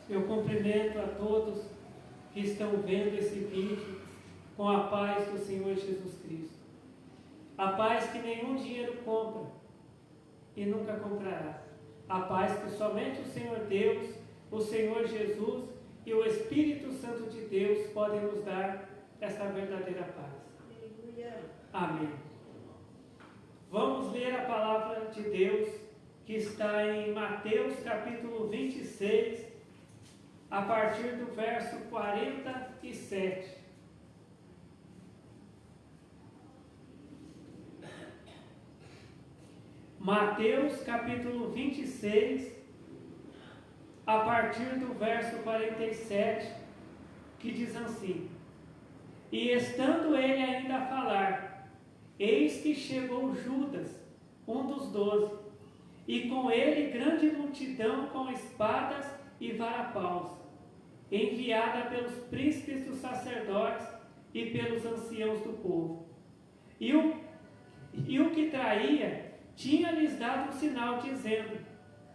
Eu cumprimento a todos que estão vendo esse vídeo com a paz do Senhor Jesus Cristo. A paz que nenhum dinheiro compra e nunca comprará. A paz que somente o Senhor Deus, o Senhor Jesus e o Espírito Santo de Deus podem nos dar essa verdadeira paz. Amém. Vamos ler a palavra de Deus que está em Mateus capítulo 26, a partir do verso 47. Mateus capítulo 26, a partir do verso 47, que diz assim: E estando ele ainda a falar, eis que chegou Judas, um dos 12, e com ele grande multidão com espadas e varapaus, enviada pelos príncipes dos sacerdotes e pelos anciãos do povo. E o que traía tinha-lhes dado um sinal, dizendo: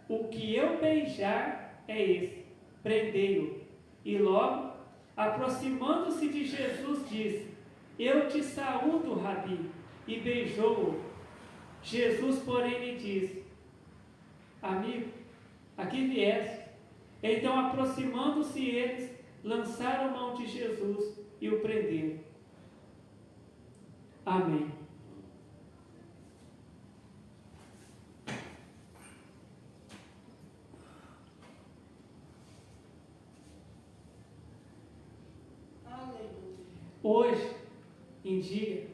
O que eu beijar é esse, prendei-o. E logo, aproximando-se de Jesus, disse: Eu te saúdo, Rabi, e beijou-o. Jesus, porém, lhe disse: Amigo, aqui vieste. Então, aproximando-se eles, lançaram mão de Jesus e o prenderam. Amém. Hoje em dia,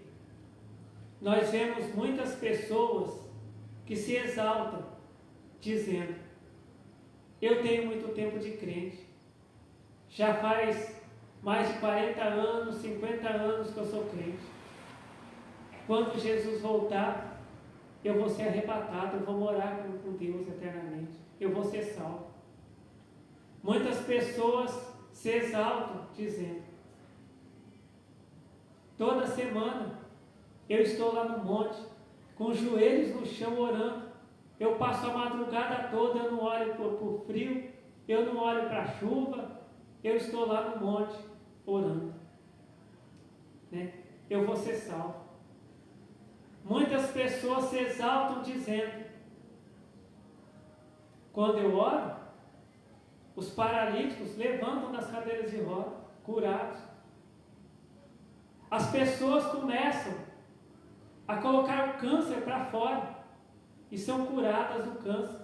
nós vemos muitas pessoas que se exaltam, dizendo: eu tenho muito tempo de crente, já faz mais de 40 anos, 50 anos que eu sou crente. Quando Jesus voltar, eu vou ser arrebatado, eu vou morar com Deus eternamente, eu vou ser salvo. Muitas pessoas se exaltam, dizendo: toda semana eu estou lá no monte, com os joelhos no chão orando. Eu passo a madrugada toda, eu não olho para o frio, eu não olho para a chuva, eu estou lá no monte orando. Né? Eu vou ser salvo. Muitas pessoas se exaltam dizendo: quando eu oro, os paralíticos levantam das cadeiras de roda, curados. As pessoas começam a colocar o câncer para fora e são curadas do câncer.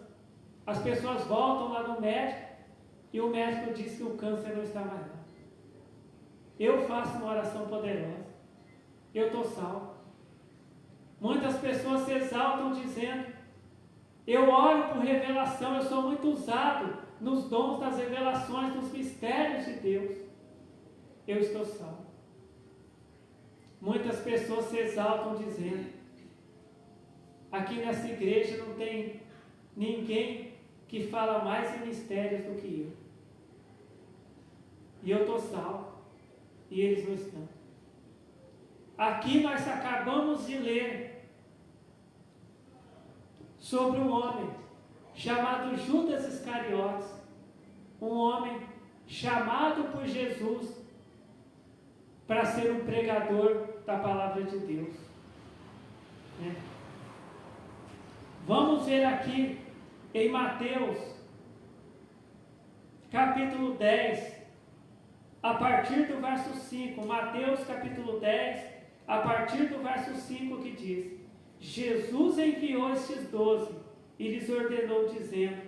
As pessoas voltam lá no médico e o médico diz que o câncer não está mais lá. Eu faço uma oração poderosa, eu estou salvo. Muitas pessoas se exaltam dizendo: eu oro por revelação, eu sou muito usado nos dons das revelações, dos mistérios de Deus. Eu estou salvo. Muitas pessoas se exaltam dizendo: aqui nessa igreja não tem ninguém que fala mais em mistérios do que eu. E eu estou salvo. E eles não estão. Aqui nós acabamos de ler sobre um homem chamado Judas Iscariotes. Um homem chamado por Jesus para ser um pregador da palavra de Deus. Né? Vamos ver aqui em Mateus, capítulo 10, a partir do verso 5. Mateus, capítulo 10, a partir do verso 5, que diz: Jesus enviou estes 12 e lhes ordenou, dizendo: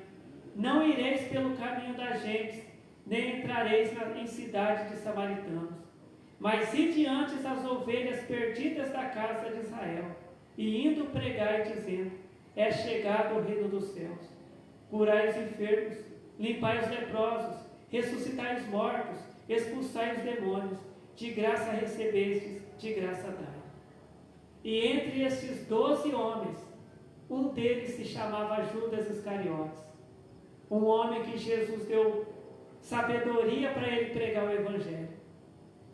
não ireis pelo caminho das gentes, nem entrareis em cidade de samaritanos, mas ide antes as ovelhas perdidas da casa de Israel, e indo pregai, dizendo: é chegado o reino dos céus. Curai os enfermos, limpai os leprosos, ressuscitai os mortos, expulsai os demônios. De graça recebestes, de graça dai. E entre estes 12 homens, um deles se chamava Judas Iscariotes, um homem que Jesus deu sabedoria para ele pregar o Evangelho,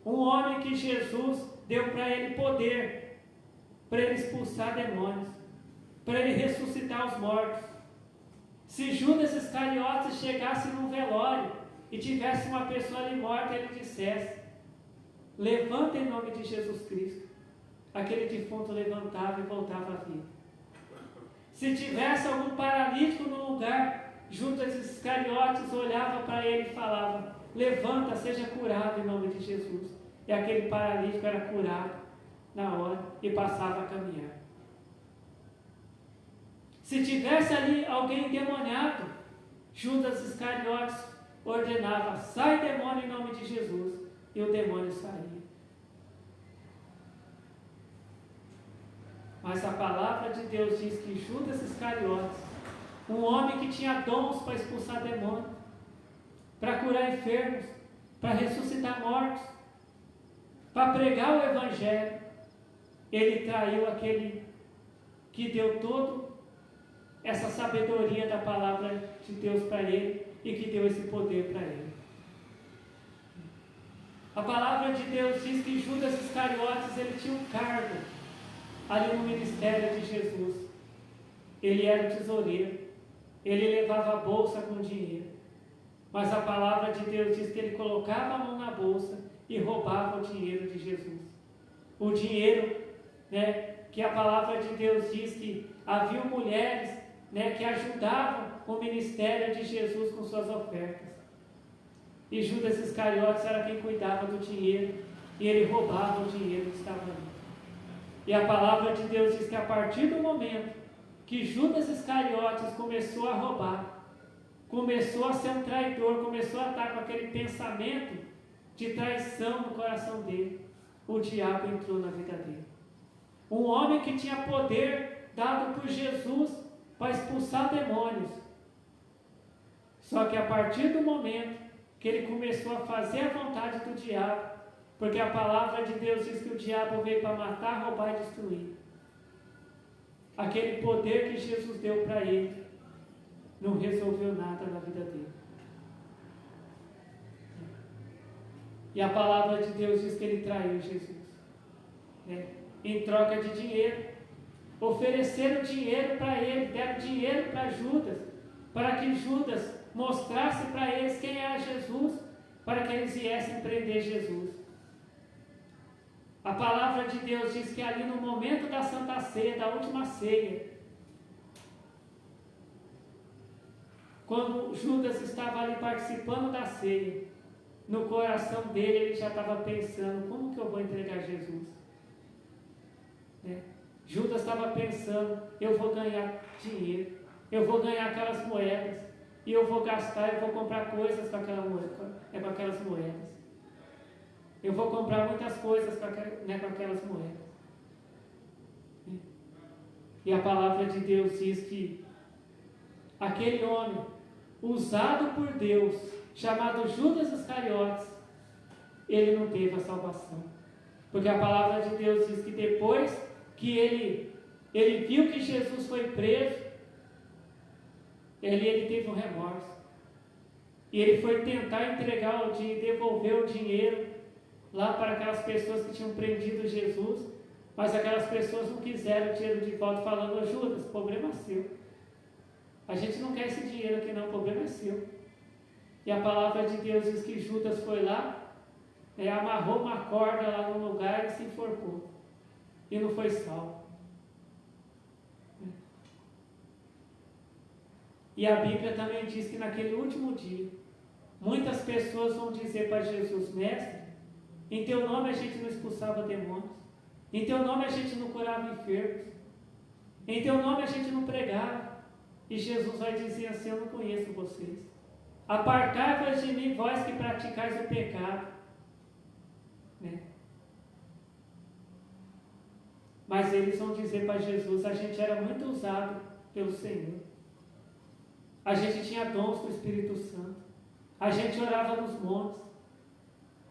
um homem que Jesus deu para ele poder, para ele expulsar demônios, para ele ressuscitar os mortos. Se Judas Iscariotes chegasse num velório e tivesse uma pessoa ali morta, ele dissesse: levanta em nome de Jesus Cristo. Aquele defunto levantava e voltava à vida. Se tivesse algum paralítico no lugar, Judas Iscariotes olhava para ele e falava: levanta, seja curado em nome de Jesus. E aquele paralítico era curado na hora e passava a caminhar. Se tivesse ali alguém endemoniado, Judas Iscariotes ordenava: sai demônio em nome de Jesus. E o demônio saía. Mas a palavra de Deus diz que Judas Iscariotes, um homem que tinha dons para expulsar demônios, para curar enfermos, para ressuscitar mortos, para pregar o Evangelho, ele traiu aquele que deu toda essa sabedoria da palavra de Deus para ele e que deu esse poder para ele. A palavra de Deus diz que Judas Iscariotes, ele tinha um cargo ali no ministério de Jesus. Ele era o tesoureiro, ele levava a bolsa com dinheiro, mas a palavra de Deus diz que ele colocava a mão na bolsa e roubava o dinheiro de Jesus. O dinheiro, que a palavra de Deus diz que havia mulheres, que ajudavam o ministério de Jesus com suas ofertas. E Judas Iscariotes era quem cuidava do dinheiro, e ele roubava o dinheiro que estava ali. E a palavra de Deus diz que a partir do momento que Judas Iscariotes começou a roubar, começou a ser um traidor, começou a estar com aquele pensamento de traição no coração dele, o diabo entrou na vida dele. Um homem que tinha poder dado por Jesus para expulsar demônios. Só que a partir do momento que ele começou a fazer a vontade do diabo, porque a palavra de Deus diz que o diabo veio para matar, roubar e destruir. Aquele poder que Jesus deu para ele não resolveu nada na vida dele. E a palavra de Deus diz que ele traiu Jesus. Em troca de dinheiro. Ofereceram dinheiro para ele, deram dinheiro para Judas, para que Judas mostrasse para eles quem era Jesus, para que eles viessem prender Jesus. A palavra de Deus diz que ali no momento da Santa Ceia, da última ceia, quando Judas estava ali participando da ceia, no coração dele ele já estava pensando: como que eu vou entregar Jesus? Judas estava pensando: eu vou ganhar dinheiro, eu vou ganhar aquelas moedas, e eu vou gastar, eu vou comprar coisas com aquelas moedas. Eu vou comprar muitas coisas com aquelas moedas. E a palavra de Deus diz que aquele homem, usado por Deus, chamado Judas Iscariotes, ele não teve a salvação. Porque a palavra de Deus diz que depois que ele viu que Jesus foi preso, ele teve um remorso. E ele foi tentar entregar o dinheiro, devolver o dinheiro lá para aquelas pessoas que tinham prendido Jesus, mas aquelas pessoas não quiseram o dinheiro de volta, falando: ô Judas, o problema é seu. A gente não quer esse dinheiro aqui não, o problema é seu. E a palavra de Deus diz que Judas foi lá, amarrou uma corda lá no lugar e se enforcou. E não foi salvo. E a Bíblia também diz que naquele último dia, muitas pessoas vão dizer para Jesus: mestre, em teu nome a gente não expulsava demônios, em teu nome a gente não curava enfermos, em teu nome a gente não pregava. E Jesus vai dizer assim: eu não conheço vocês. Apartai-vos de mim, vós que praticais o pecado. Mas eles vão dizer para Jesus: a gente era muito usado pelo Senhor. A gente tinha dons do Espírito Santo. A gente orava nos montes.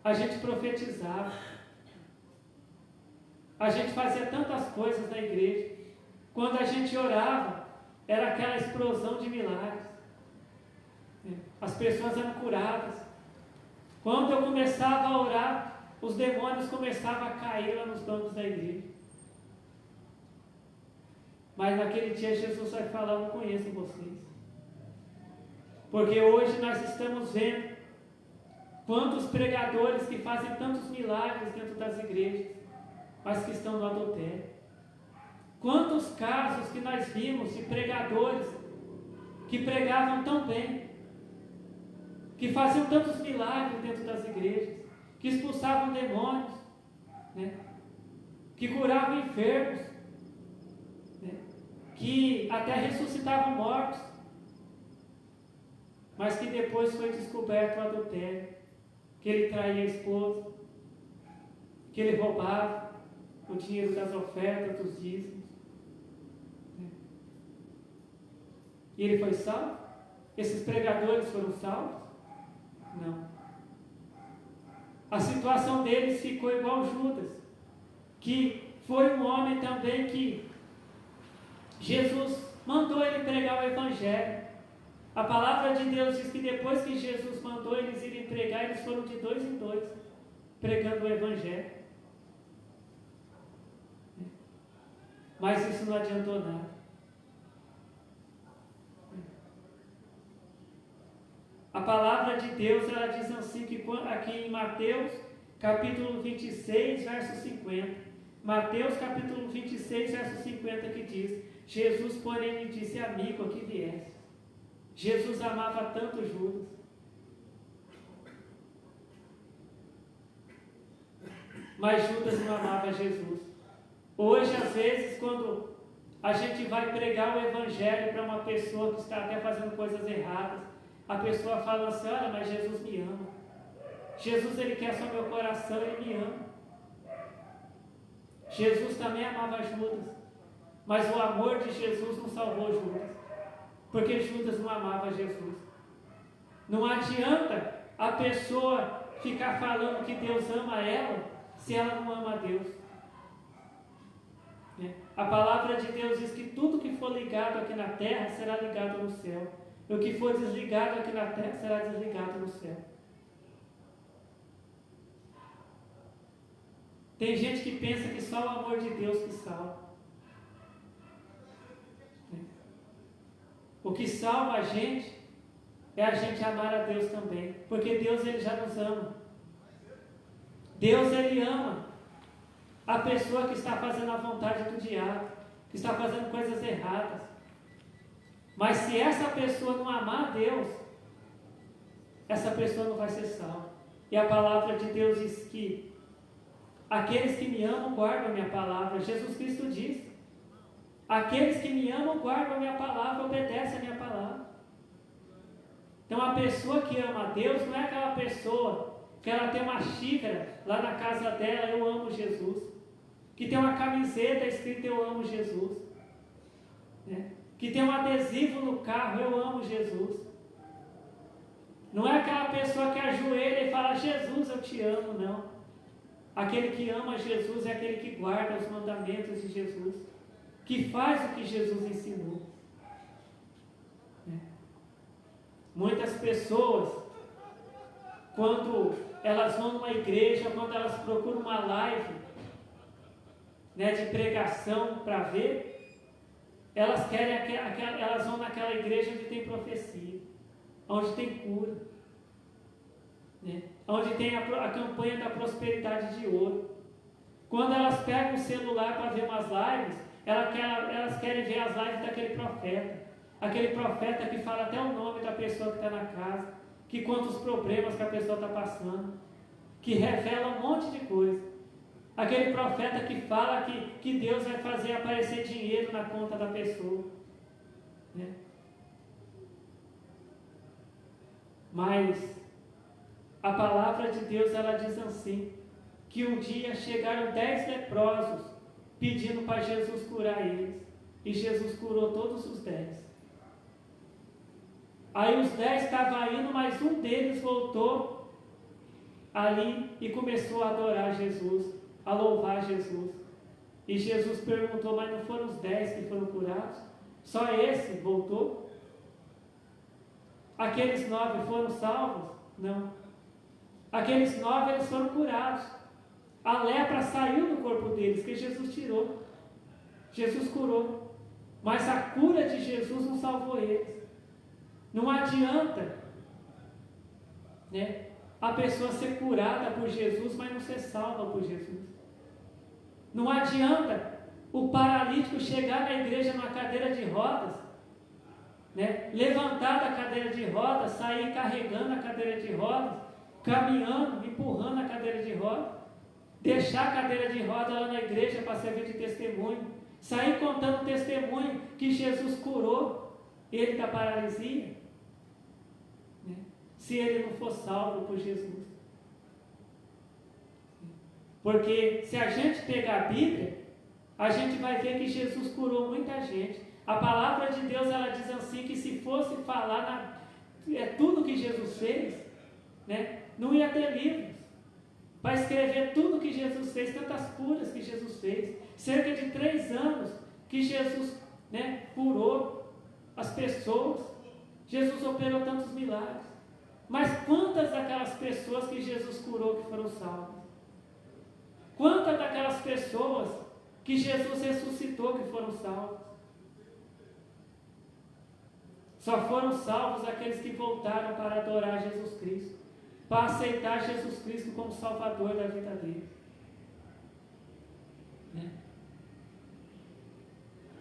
A gente profetizava. A gente fazia tantas coisas na igreja. Quando a gente orava, era aquela explosão de milagres. As pessoas eram curadas. Quando eu começava a orar, os demônios começavam a cair lá nos bancos da igreja. Mas naquele dia Jesus vai falar: eu não conheço vocês. Porque hoje nós estamos vendo Quantos pregadores que fazem tantos milagres dentro das igrejas, mas que estão no adultério. Quantos casos que nós vimos de pregadores que pregavam tão bem, que faziam tantos milagres dentro das igrejas, que expulsavam demônios, né? Que curavam enfermos, né? Que até ressuscitavam mortos, mas que depois foi descoberto o adultério, que ele traía a esposa, que ele roubava o dinheiro das ofertas, dos dízimos. E ele foi salvo? Esses pregadores foram salvos? Não. A situação deles ficou igual Judas, que foi um homem também que Jesus mandou ele pregar o Evangelho. A palavra de Deus diz que depois que Jesus mandou eles irem pregar, eles foram de 2 em 2, pregando o Evangelho. Mas isso não adiantou nada. A palavra de Deus, ela diz assim, que aqui em Mateus, capítulo 26, verso 50. Mateus, capítulo 26, verso 50, que diz: Jesus, porém, lhe disse: amigo, aqui viesse. Jesus amava tanto Judas. Mas Judas não amava Jesus. Hoje, às vezes, quando a gente vai pregar o Evangelho para uma pessoa que está até fazendo coisas erradas, a pessoa fala assim: olha, mas Jesus me ama. Jesus, ele quer só meu coração, ele me ama. Jesus também amava Judas, mas o amor de Jesus não salvou Judas, porque Judas não amava Jesus. Não adianta a pessoa ficar falando que Deus ama ela, se ela não ama a Deus. A palavra de Deus diz que tudo que for ligado aqui na terra será ligado no céu. E o que for desligado aqui na terra será desligado no céu. Tem gente que pensa que só o amor de Deus que salva. O que salva a gente é a gente amar a Deus também. Porque Deus, ele já nos ama. Deus, ele ama a pessoa que está fazendo a vontade do diabo, que está fazendo coisas erradas. Mas se essa pessoa não amar a Deus, essa pessoa não vai ser salva. E a palavra de Deus diz que aqueles que me amam guardam a minha palavra. Jesus Cristo diz: aqueles que me amam guardam a minha palavra, obedecem a minha palavra. Então a pessoa que ama a Deus não é aquela pessoa que ela tem uma xícara lá na casa dela: eu amo Jesus. Que tem uma camiseta escrita: eu amo Jesus. Que tem um adesivo no carro: eu amo Jesus. Não é aquela pessoa que ajoelha e fala: Jesus, eu te amo, não. Aquele que ama Jesus é aquele que guarda os mandamentos de Jesus, que faz o que Jesus ensinou. Muitas pessoas, quando elas vão numa igreja, quando elas procuram uma live, de pregação para ver, elas querem elas vão naquela igreja onde tem profecia, onde tem cura, onde tem a campanha da prosperidade de ouro. Quando elas pegam o celular para ver umas lives, elas querem ver as lives daquele profeta que fala até o nome da pessoa que está na casa, que conta os problemas que a pessoa está passando, que revela um monte de coisa. Aquele profeta que fala que Deus vai fazer aparecer dinheiro na conta da pessoa. Mas a palavra de Deus, ela diz assim, que um dia chegaram 10 leprosos pedindo para Jesus curar eles. E Jesus curou todos os 10. Aí os 10 estavam indo, mas um deles voltou ali e começou a adorar Jesus, a louvar Jesus. E Jesus perguntou: mas não foram os 10 que foram curados? Só esse voltou? Aqueles 9 foram salvos? Não. Aqueles 9, eles foram curados. A lepra saiu do corpo deles, que Jesus tirou. Jesus curou. Mas a cura de Jesus não salvou eles. Não adianta, a pessoa ser curada por Jesus, mas não ser salva por Jesus. Não adianta o paralítico chegar na igreja numa cadeira de rodas, né, levantar da cadeira de rodas, sair carregando a cadeira de rodas, caminhando, empurrando a cadeira de rodas, deixar a cadeira de rodas lá na igreja para servir de testemunho, sair contando testemunho que Jesus curou ele da paralisia, né, se ele não for salvo por Jesus. Porque se a gente pegar a Bíblia, a gente vai ver que Jesus curou muita gente. A palavra de Deus, ela diz assim, que se fosse falar tudo que Jesus fez, né, não ia ter livros para escrever tudo que Jesus fez, tantas curas que Jesus fez. Cerca de 3 anos que Jesus, né, curou as pessoas. Jesus operou tantos milagres. Mas quantas daquelas pessoas que Jesus curou que foram salvas? Quantas daquelas pessoas que Jesus ressuscitou que foram salvas? Só foram salvos aqueles que voltaram para adorar Jesus Cristo, para aceitar Jesus Cristo como Salvador da vida deles. Né?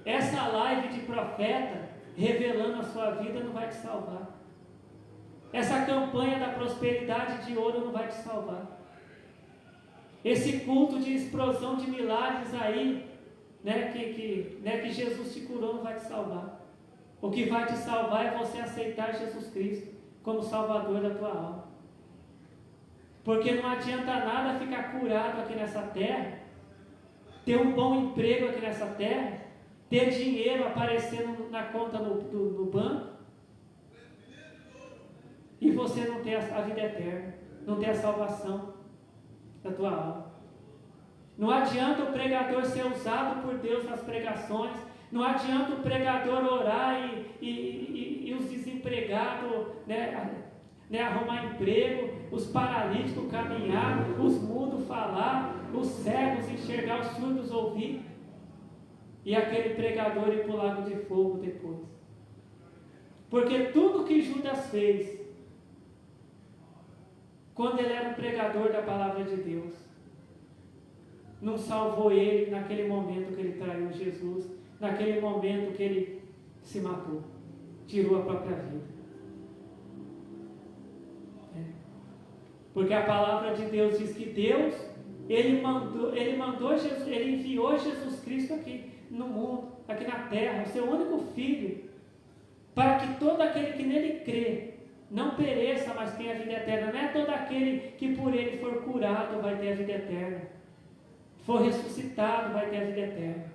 Essa live de profeta revelando a sua vida não vai te salvar. Essa campanha da prosperidade de ouro não vai te salvar. Esse culto de explosão de milagres aí, né, que Jesus te curou, não vai te salvar. O que vai te salvar é você aceitar Jesus Cristo como Salvador da tua alma. Porque não adianta nada ficar curado aqui nessa terra, ter um bom emprego aqui nessa terra, ter dinheiro aparecendo na conta no banco, e você não ter a vida eterna, não ter a salvação da tua alma. Não adianta o pregador ser usado por Deus nas pregações, não adianta o pregador orar e os desempregados, né, arrumar emprego, os paralíticos caminhar, os mudos falar, os cegos enxergar, os surdos ouvir, e aquele pregador ir para o lago de fogo depois. Porque tudo que Judas fez, quando ele era um pregador da palavra de Deus, não salvou ele naquele momento que ele traiu Jesus, naquele momento que ele se matou, tirou a própria vida. Porque a palavra de Deus diz que Deus, ele mandou Jesus, ele enviou Jesus Cristo aqui no mundo, aqui na terra, o seu único filho, para que todo aquele que nele crê não pereça, mas tenha a vida eterna. Não é todo aquele que por ele for curado vai ter a vida eterna, for ressuscitado vai ter a vida eterna.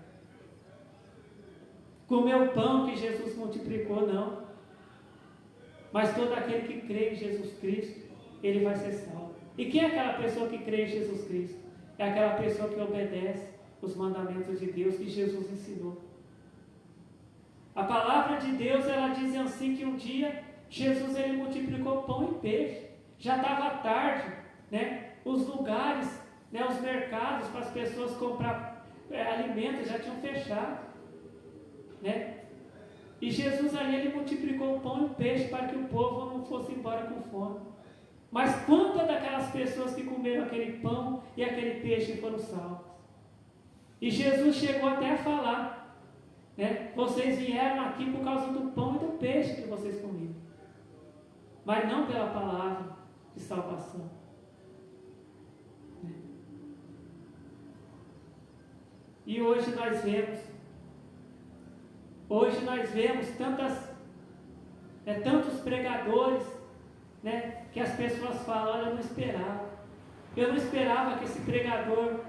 Comer o pão que Jesus multiplicou, não. Mas todo aquele que crê em Jesus Cristo, ele vai ser salvo. E quem é aquela pessoa que crê em Jesus Cristo? É aquela pessoa que obedece os mandamentos de Deus que Jesus ensinou. A palavra de Deus, ela diz assim que um dia Jesus, ele multiplicou pão e peixe. Já estava tarde, né? Os lugares, né, os mercados para as pessoas comprar alimentos já tinham fechado, né? E Jesus ali, ele multiplicou o pão e o peixe para que o povo não fosse embora com fome. Mas quantas daquelas pessoas que comeram aquele pão e aquele peixe foram salvas? E Jesus chegou até a falar, né? Vocês vieram aqui por causa do pão e do peixe que vocês comiam, mas não pela palavra de salvação. E hoje nós vemos tantos pregadores, né, que as pessoas falam, olha, eu não esperava que esse pregador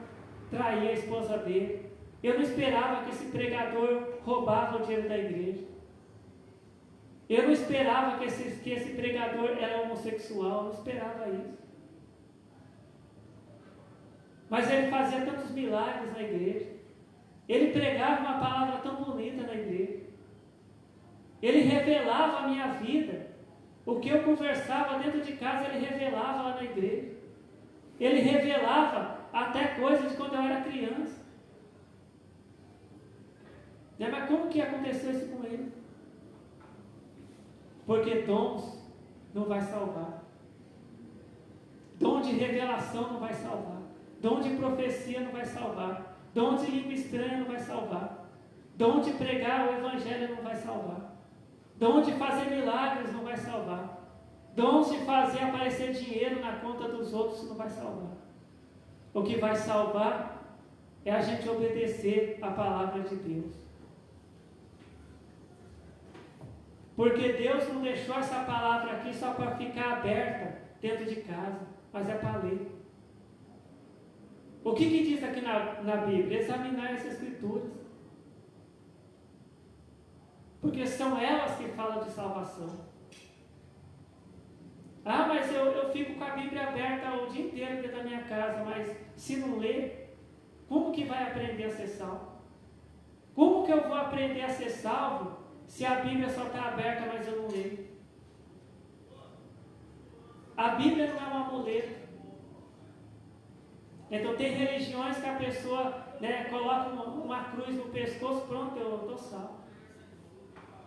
traía a esposa dele, eu não esperava que esse pregador roubava o dinheiro da igreja, eu não esperava que esse pregador era homossexual, eu não esperava isso. Mas ele fazia tantos milagres na igreja, ele pregava uma palavra tão bonita na igreja, ele revelava a minha vida, o que eu conversava dentro de casa, ele revelava lá na igreja, ele revelava até coisas de quando eu era criança. Mas como que aconteceu isso com ele? Porque dons não vai salvar. de revelação não vai salvar. Dom de profecia não vai salvar. Dom de língua estranha não vai salvar. Dom de pregar o evangelho não vai salvar. Dom de fazer milagres não vai salvar. Dom de fazer aparecer dinheiro na conta dos outros não vai salvar. O que vai salvar é a gente obedecer a palavra de Deus. Porque Deus não deixou essa palavra aqui só para ficar aberta dentro de casa, mas é para ler. O que diz aqui na Bíblia? Examinar as Escrituras. Porque são elas que falam de salvação. Ah, mas eu fico com a Bíblia aberta o dia inteiro dentro da minha casa, mas se não ler, como que vai aprender a ser salvo? Como que eu vou aprender a ser salvo se a Bíblia só está aberta, mas eu não leio? A Bíblia não é um amuleto. Então tem religiões que a pessoa, coloca uma cruz no pescoço, pronto, eu estou salvo.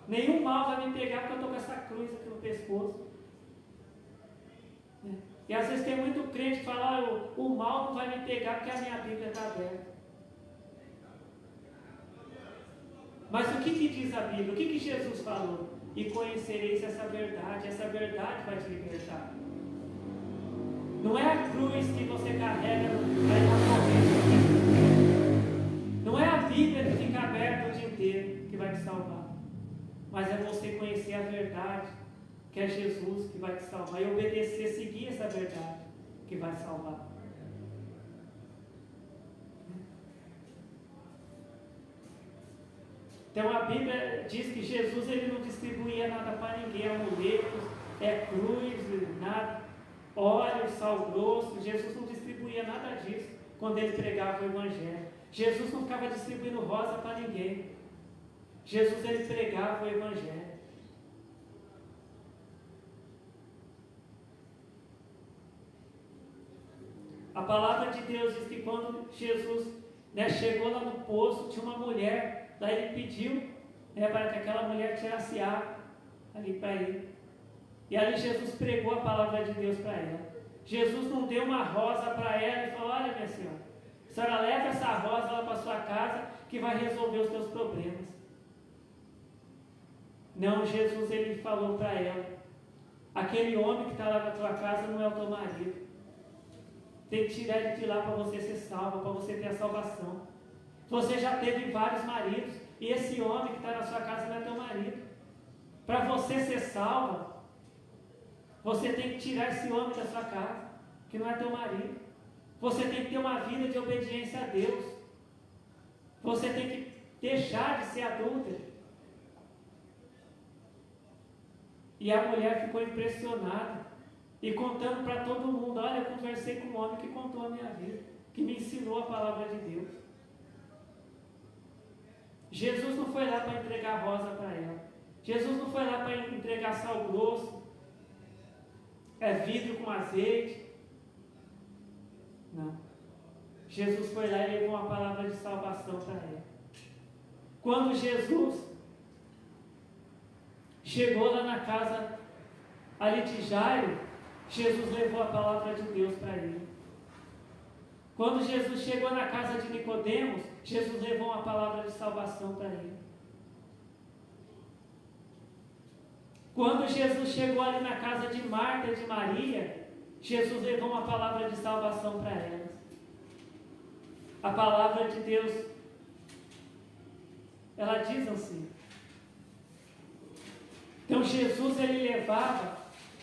Nenhum mal vai me pegar porque eu estou com essa cruz aqui no pescoço. E às vezes tem muito crente que fala, o mal não vai me pegar porque a minha Bíblia está aberta. Mas o que diz a Bíblia? O que Jesus falou? E conhecereis essa verdade vai te libertar. Não é a cruz que você carrega na corrente. Não é a Bíblia que fica aberta o dia inteiro que vai te salvar. Mas é você conhecer a verdade, que é Jesus que vai te salvar. E obedecer, seguir essa verdade que vai salvar. Então a Bíblia diz que Jesus ele não distribuía nada para ninguém, amuletos, cruz, nada, óleo, sal grosso. Jesus não distribuía nada disso quando ele pregava o Evangelho. Jesus não ficava distribuindo rosa para ninguém. Jesus ele pregava o Evangelho. A palavra de Deus diz que quando Jesus chegou lá no poço, tinha uma mulher, daí ele pediu para que aquela mulher tirasse água ali para ele. E ali Jesus pregou a palavra de Deus para ela. Jesus não deu uma rosa para ela e falou, olha minha senhora, a senhora leva essa rosa lá para sua casa que vai resolver os seus problemas. Não, Jesus ele falou para ela, aquele homem que está lá na tua casa não é o teu marido. Tem que tirar ele de lá para você ser salvo, para você ter a salvação. Você já teve vários maridos, e esse homem que está na sua casa não é teu marido. Para você ser salvo, você tem que tirar esse homem da sua casa, que não é teu marido. Você tem que ter uma vida de obediência a Deus. Você tem que deixar de ser adúltera. E a mulher ficou impressionada e contando para todo mundo, olha, eu conversei com um homem que contou a minha vida, que me ensinou a palavra de Deus. Jesus não foi lá para entregar rosa para ela. Jesus não foi lá para entregar sal grosso, vidro com azeite. Não. Jesus foi lá e levou uma palavra de salvação para ela. Quando Jesus chegou lá na casa ali de Jairo, Jesus levou a palavra de Deus para ele. Quando Jesus chegou na casa de Nicodemos, Jesus levou uma palavra de salvação para ele. Quando Jesus chegou ali na casa de Marta e de Maria, Jesus levou uma palavra de salvação para elas. A palavra de Deus, ela diz assim. Então Jesus ele levava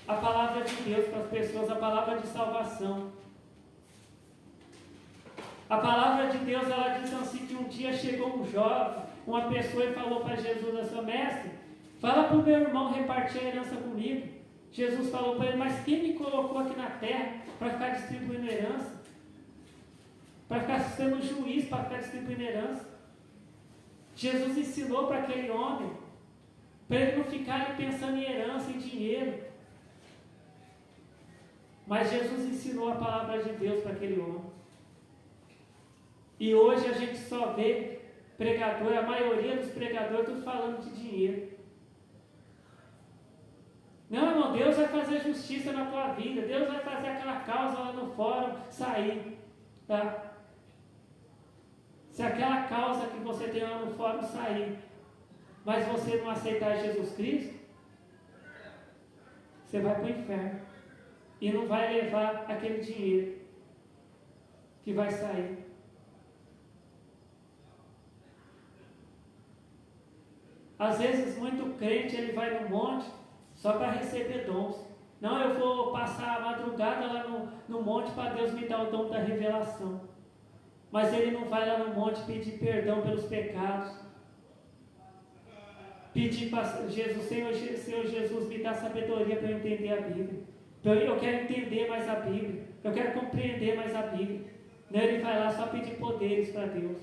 a palavra de Deus para as pessoas, a palavra de salvação. A palavra de Deus, ela diz assim que um dia chegou um jovem, uma pessoa e falou para Jesus assim, mestre, fala para o meu irmão repartir a herança comigo. Jesus falou para ele, mas quem me colocou aqui na terra para ficar distribuindo herança? Para ficar sendo juiz, para ficar distribuindo herança? Jesus ensinou para aquele homem, para ele não ficar ali pensando em herança, em dinheiro. Mas Jesus ensinou a palavra de Deus para aquele homem. E hoje a gente só vê pregador, a maioria dos pregadores estão falando de dinheiro. Não, irmão, Deus vai fazer justiça na tua vida, Deus vai fazer aquela causa lá no fórum sair, tá? Se aquela causa que você tem lá no fórum sair, mas você não aceitar Jesus Cristo, você vai para o inferno e não vai levar aquele dinheiro que vai sair. Às vezes, muito crente, ele vai no monte só para receber dons. Não, eu vou passar a madrugada lá no monte para Deus me dar o dom da revelação. Mas ele não vai lá no monte pedir perdão pelos pecados. Pedir para Jesus, Senhor Jesus, me dá sabedoria para eu entender a Bíblia. Eu quero entender mais a Bíblia. Eu quero compreender mais a Bíblia. Não, ele vai lá só pedir poderes para Deus.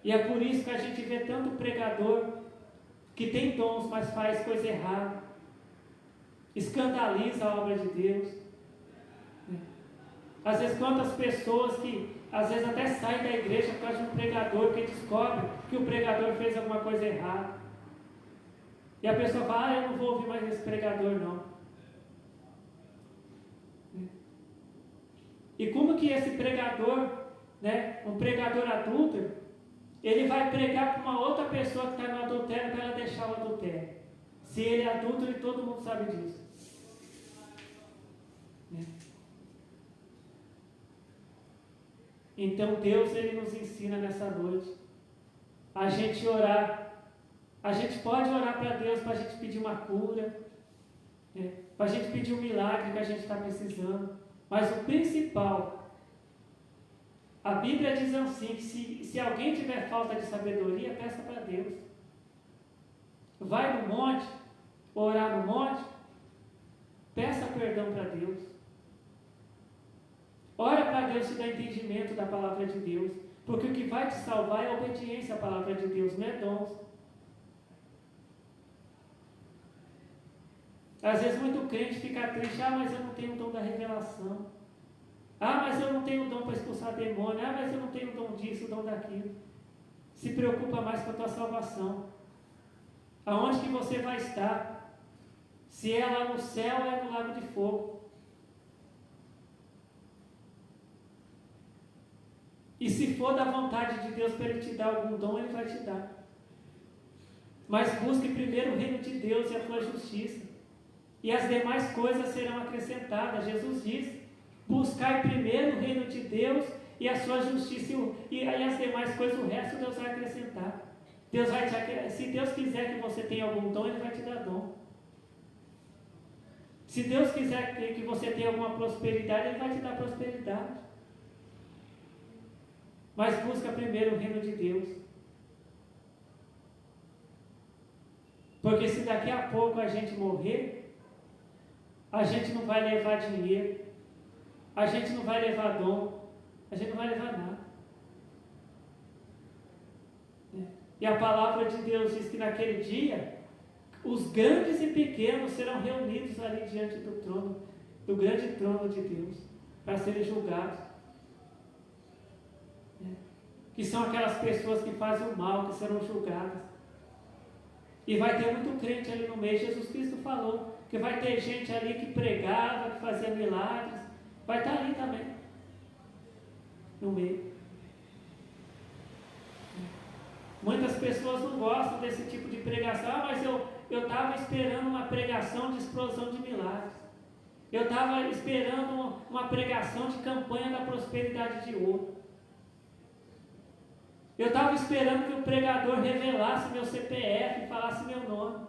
E é por isso que a gente vê tanto pregador que tem dons, mas faz coisa errada. Escandaliza a obra de Deus. Às vezes, quantas pessoas que, às vezes, até saem da igreja por causa de um pregador, que descobre que o pregador fez alguma coisa errada. E a pessoa fala, eu não vou ouvir mais esse pregador, não. E como que esse pregador, um pregador adúltero, ele vai pregar para uma outra pessoa que está no adultério para ela deixar o adultério? Se ele é adúltero e todo mundo sabe disso. Então Deus, ele nos ensina nessa noite a gente orar. A gente pode orar para Deus para a gente pedir uma cura, para a gente pedir um milagre que a gente está precisando. Mas o principal, a Bíblia diz assim, que se alguém tiver falta de sabedoria, peça para Deus. Vai no monte, orar no monte, peça perdão para Deus. Ora para Deus te dar entendimento da palavra de Deus, porque o que vai te salvar é a obediência à palavra de Deus, não é dons. Às vezes muito crente fica triste, mas eu não tenho o dom da revelação. Mas eu não tenho o dom para expulsar demônio. Mas eu não tenho o dom disso, o dom daquilo. Se preocupa mais com a tua salvação. Aonde que você vai estar? Se é lá no céu ou é no lago de fogo. E se for da vontade de Deus para Ele te dar algum dom, Ele vai te dar. Mas busque primeiro o reino de Deus e a sua justiça. E as demais coisas serão acrescentadas. Jesus diz, buscai primeiro o reino de Deus e a sua justiça. E as demais coisas, o resto Deus vai acrescentar. Se Deus quiser que você tenha algum dom, Ele vai te dar dom. Se Deus quiser que você tenha alguma prosperidade, Ele vai te dar prosperidade. Mas busca primeiro o reino de Deus. Porque se daqui a pouco a gente morrer, a gente não vai levar dinheiro, a gente não vai levar dom, a gente não vai levar nada. E a palavra de Deus diz que naquele dia, os grandes e pequenos serão reunidos ali diante do trono, do grande trono de Deus, para serem julgados. Que são aquelas pessoas que fazem o mal, que serão julgadas. E vai ter muito crente ali no meio. Jesus Cristo falou que vai ter gente ali que pregava, que fazia milagres. Vai estar ali também, no meio. Muitas pessoas não gostam desse tipo de pregação. Mas eu estava esperando uma pregação de explosão de milagres. Eu estava esperando uma pregação de campanha da prosperidade de ouro. Eu estava esperando que o pregador revelasse meu CPF e falasse meu nome.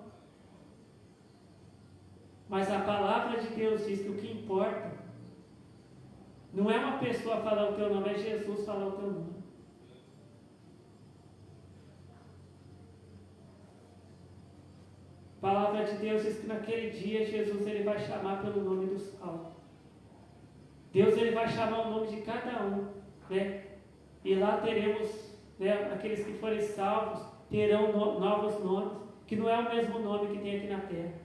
Mas a palavra de Deus diz que o que importa não é uma pessoa falar o teu nome, é Jesus falar o teu nome. A palavra de Deus diz que naquele dia Jesus ele vai chamar pelo nome do salvo. Deus ele vai chamar o nome de cada um, E lá teremos aqueles que forem salvos terão novos nomes, que não é o mesmo nome que tem aqui na terra.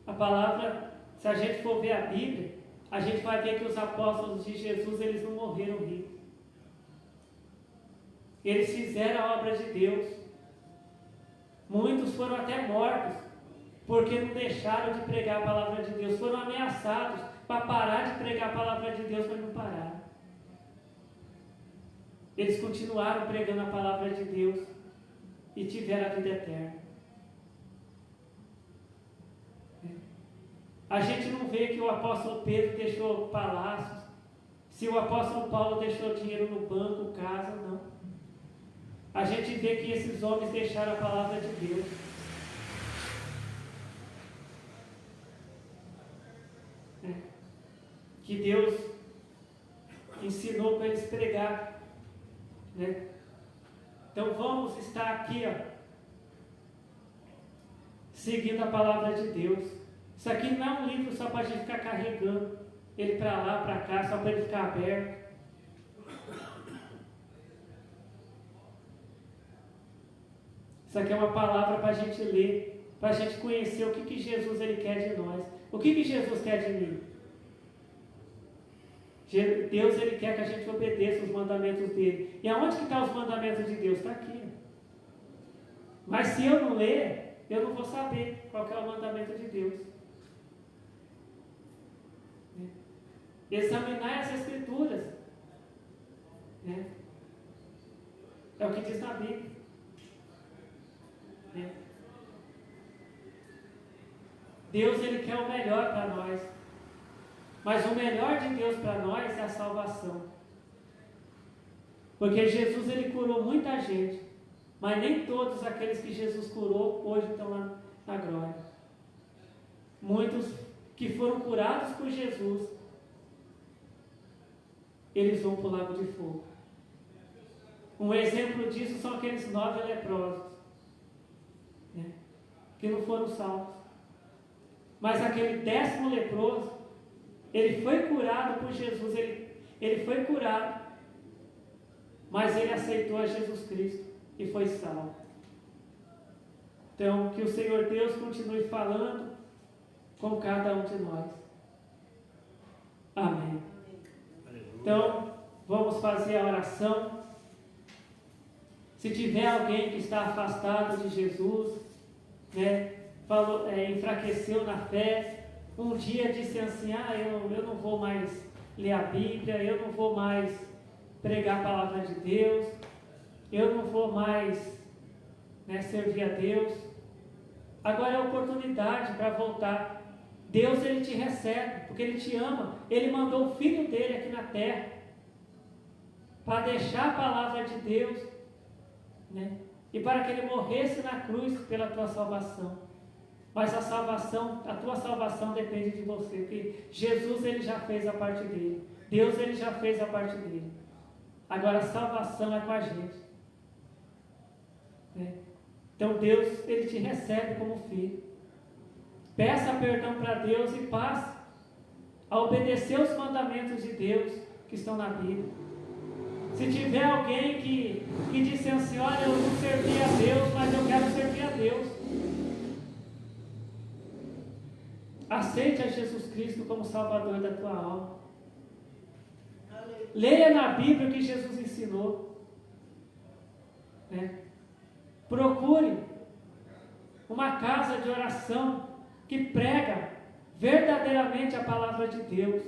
A palavra, se a gente for ver a Bíblia, a gente vai ver que os apóstolos de Jesus, eles não morreram ricos. Eles fizeram a obra de Deus. Muitos foram até mortos, porque não deixaram de pregar a palavra de Deus. Foram ameaçados para parar de pregar a palavra de Deus, mas não pararam. Eles continuaram pregando a palavra de Deus e tiveram a vida eterna. A gente não vê que o apóstolo Pedro deixou palácios, se o apóstolo Paulo deixou dinheiro no banco, casa, não. A gente vê que esses homens deixaram a palavra de Deus. Que Deus ensinou para eles pregar. Né? Então vamos estar aqui, seguindo a palavra de Deus. Isso aqui não é um livro só para a gente ficar carregando ele para lá, para cá, só para ele ficar aberto. Isso aqui é uma palavra para a gente ler, para a gente conhecer o que Jesus ele quer de nós. O que Jesus quer de mim? Deus ele quer que a gente obedeça os mandamentos dele. E aonde que estão os mandamentos de Deus? Está aqui. Mas se eu não ler, eu não vou saber qual que é o mandamento de Deus. Examinar as Escrituras. É o que diz na Bíblia. Deus ele quer o melhor para nós. Mas o melhor de Deus para nós é a salvação. Porque Jesus ele curou muita gente. Mas nem todos aqueles que Jesus curou hoje estão lá na glória. Muitos que foram curados por Jesus, eles vão para o lago de fogo. Um exemplo disso são aqueles 9 leprosos, que não foram salvos. Mas aquele 10º leproso, ele foi curado por Jesus, ele foi curado, mas ele aceitou a Jesus Cristo e foi salvo. Então, que o Senhor Deus continue falando com cada um de nós. Amém. Então, vamos fazer a oração. Se tiver alguém que está afastado de Jesus, enfraqueceu na fé, um dia disse assim, eu não vou mais ler a Bíblia, eu não vou mais pregar a palavra de Deus, eu não vou mais servir a Deus. Agora é a oportunidade para voltar. Deus ele te recebe, porque Ele te ama. Ele mandou o Filho dele aqui na terra para deixar a palavra de Deus, e para que Ele morresse na cruz pela tua salvação. Mas a tua salvação depende de você, porque Jesus ele já fez a parte dele. Deus ele já fez a parte dele. Agora a salvação é com a gente. Então Deus ele te recebe como filho. Peça perdão para Deus e passe a obedecer os mandamentos de Deus que estão na Bíblia. Se tiver alguém que disse assim, olha, eu não servi a Deus, mas eu quero servir a Deus, aceite a Jesus Cristo como Salvador da tua alma. Leia na Bíblia o que Jesus ensinou. Procure uma casa de oração que prega verdadeiramente a palavra de Deus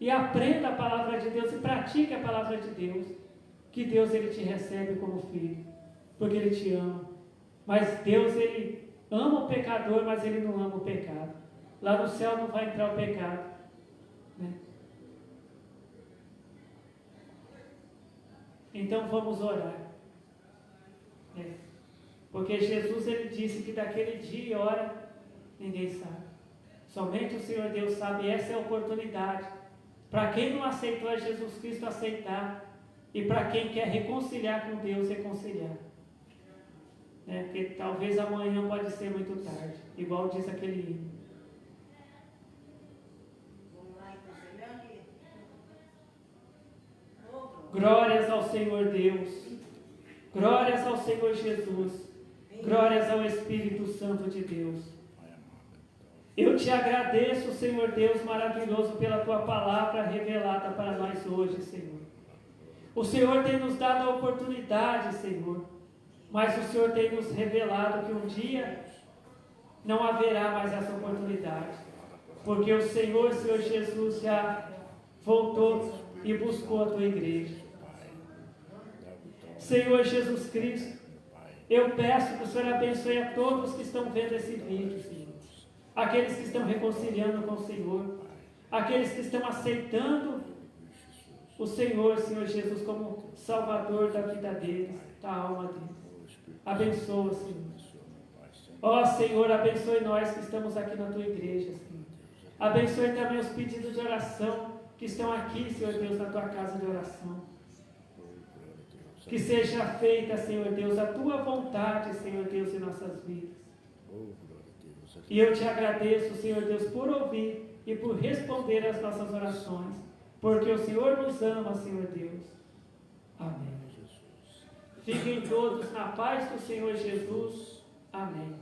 e aprenda a palavra de Deus e pratique a palavra de Deus, que Deus ele te recebe como filho, porque Ele te ama. Mas Deus ele ama o pecador, mas Ele não ama o pecado. Lá no céu não vai entrar o pecado. Então vamos orar. Porque Jesus ele disse que daquele dia e hora ninguém sabe. Somente o Senhor Deus sabe, e essa é a oportunidade. Para quem não aceitou a Jesus Cristo, aceitar. E para quem quer reconciliar com Deus, reconciliar. Porque talvez amanhã pode ser muito tarde. Igual diz aquele hino. Glórias ao Senhor Deus. Glórias ao Senhor Jesus. Glórias ao Espírito Santo de Deus. Eu te agradeço, Senhor Deus maravilhoso, pela Tua palavra revelada para nós hoje, Senhor. O Senhor tem nos dado a oportunidade, Senhor, mas o Senhor tem nos revelado que um dia não haverá mais essa oportunidade, porque o Senhor Jesus já voltou e buscou a tua igreja. Senhor Jesus Cristo, eu peço que o Senhor abençoe a todos que estão vendo esse vídeo, Senhor. Aqueles que estão reconciliando com o Senhor, aqueles que estão aceitando o Senhor Jesus, como Salvador da vida deles, da alma deles. Abençoa, Senhor. Ó Senhor, abençoe nós que estamos aqui na tua igreja, Senhor. Abençoe também os pedidos de oração que estão aqui, Senhor Deus, na tua casa de oração. Que seja feita, Senhor Deus, a tua vontade, Senhor Deus, em nossas vidas. E eu te agradeço, Senhor Deus, por ouvir e por responder às nossas orações, porque o Senhor nos ama, Senhor Deus. Amém. Fiquem todos na paz do Senhor Jesus. Amém.